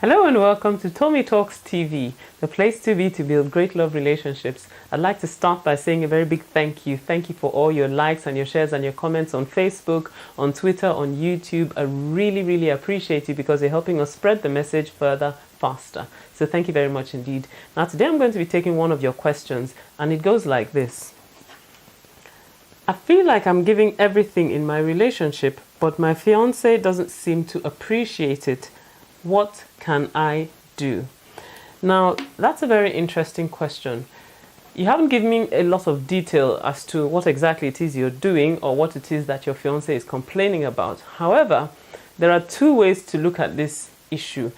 Hello and welcome to Tomi Talks TV, the place to be to build great love relationships. I'd like to start by saying a very big thank you. Thank you for all your likes and your shares and your comments on Facebook, on Twitter, on YouTube. I really appreciate you because you're helping us spread the message further, faster. So thank you very much indeed. Now today I'm going to be taking one of your questions and it goes like this. I feel like I'm giving everything in my relationship, but my fiance doesn't seem to appreciate it. What can I do? Now, that's a very interesting question. You haven't given me a lot of detail as to what exactly it is you're doing or what it is that your fiance is complaining about. However, there are two ways to look at this issue.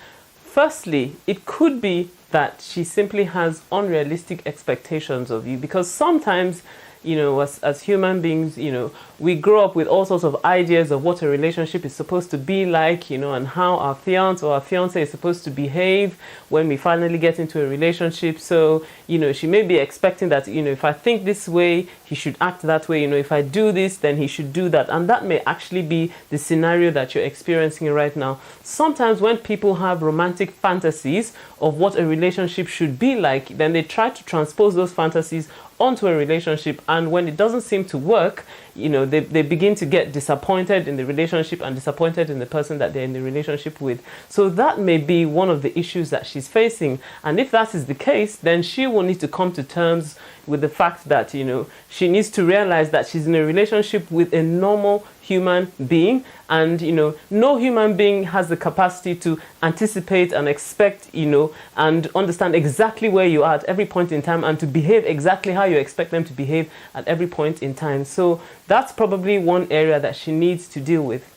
Firstly, it could be that she simply has unrealistic expectations of you, because sometimes, you know, as human beings, you know, we grow up with all sorts of ideas of what a relationship is supposed to be like, you know, and how our fiance or our fiancé is supposed to behave when we finally get into a relationship. So, you know, she may be expecting that, you know, if I think this way, he should act that way. You know, if I do this, then he should do that. And that may actually be the scenario that you're experiencing right now. Sometimes when people have romantic fantasies of what a relationship should be like, then they try to transpose those fantasies onto a relationship, and when it doesn't seem to work, you know, they begin to get disappointed in the relationship and disappointed in the person that they're in the relationship with. So that may be one of the issues that she's facing, and if that is the case, then she will need to come to terms with the fact that, you know, she needs to realize that she's in a relationship with a normal human being, and, you know, no human being has the capacity to anticipate and expect, you know, and understand exactly where you are at every point in time and to behave exactly how you expect them to behave at every point in time. So that's probably one area that she needs to deal with.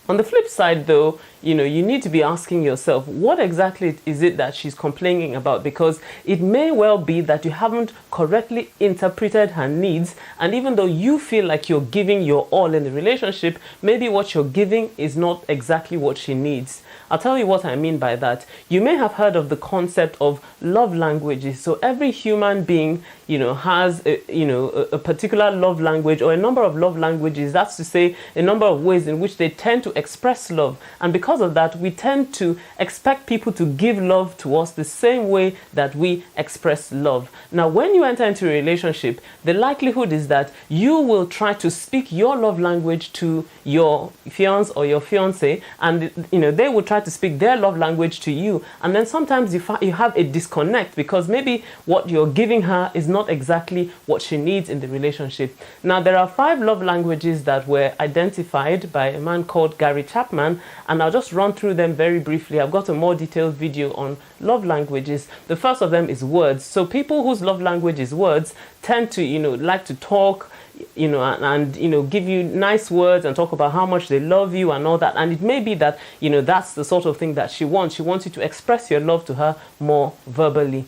On the flip side, though, you know, you need to be asking yourself, what exactly is it that she's complaining about? Because it may well be that you haven't correctly interpreted her needs. And even though you feel like you're giving your all in the relationship, maybe what you're giving is not exactly what she needs. I'll tell you what I mean by that. You may have heard of the concept of love languages. So every human being, you know, has a particular love language or a number of love languages. That's to say, a number of ways in which they tend to express love. And because of that, we tend to expect people to give love to us the same way that we express love. Now, when you enter into a relationship, the likelihood is that you will try to speak your love language to your fiancé or your fiancée, and, you know, they will try to speak their love language to you. And then sometimes you have a disconnect because maybe what you're giving her is not exactly what she needs in the relationship. Now, there are 5 love languages that were identified by a man called Gary Chapman, and I'll just run through them very briefly. I've got a more detailed video on love languages. The first of them is words. So people whose love language is words tend to, you know, like to talk, you know, and you know, give you nice words and talk about how much they love you and all that. And it may be that, you know, that's the sort of thing that she wants. She wants you to express your love to her more verbally.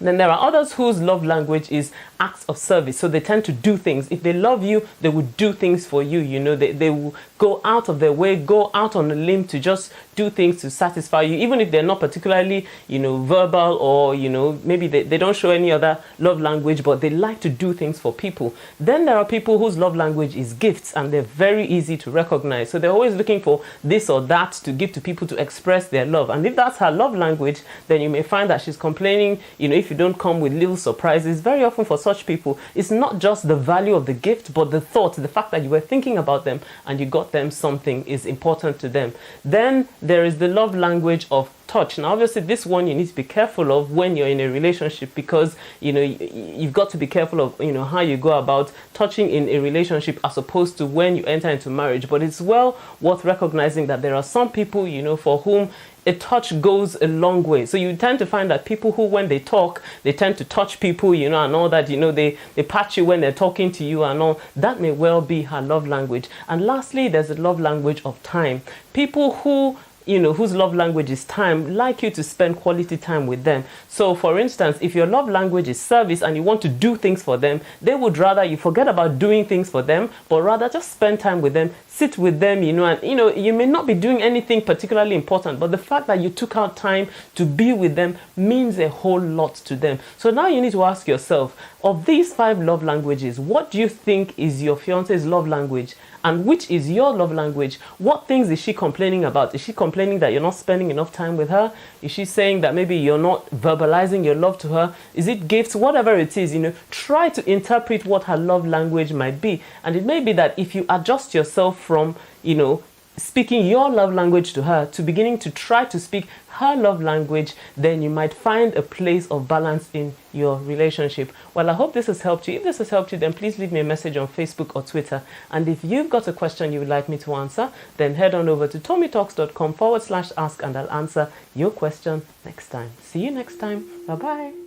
Then there are others whose love language is acts of service. So they tend to do things. If they love you, they would do things for you. You know, they will go out of their way, go out on a limb to just do things to satisfy you, even if they're not particularly, you know, verbal, or, you know, maybe they don't show any other love language, but they like to do things for people. Then there are people whose love language is gifts, and they're very easy to recognize. So they're always looking for this or that to give to people to express their love. And if that's her love language, then you may find that she's complaining, you know, if you don't come with little surprises. Very often for such people, it's not just the value of the gift, but the thought, the fact that you were thinking about them and you got them something is important to them. Then there is the love language of touch. Now, obviously, this one you need to be careful of when you're in a relationship, because, you know, you've got to be careful of, you know, how you go about touching in a relationship as opposed to when you enter into marriage. But it's well worth recognizing that there are some people, you know, for whom a touch goes a long way. So you tend to find that people who, when they talk, they tend to touch people, you know, and all that, you know, they pat you when they're talking to you and all. That may well be her love language. And lastly, there's the love language of time. People who, you know, whose love language is time, like you to spend quality time with them. So for instance, if your love language is service and you want to do things for them, they would rather you forget about doing things for them, but rather just spend time with them, sit with them, you know, and, you know, you may not be doing anything particularly important, but the fact that you took out time to be with them means a whole lot to them. So now you need to ask yourself, of these 5 love languages, what do you think is your fiance's love language? and which is your love language. What things is she complaining about? Is she complaining that you're not spending enough time with her? Is she saying that maybe you're not verbalizing your love to her? Is it gifts? Whatever it is, try to interpret what her love language might be. And it may be that if you adjust yourself from, speaking your love language to her to beginning to try to speak her love language, then you might find a place of balance in your relationship. Well, I hope this has helped you. If this has helped you, then please leave me a message on Facebook or Twitter. And if you've got a question you would like me to answer, then head on over to tomitalks.com/ask and I'll answer your question next time. See you next time. Bye-bye.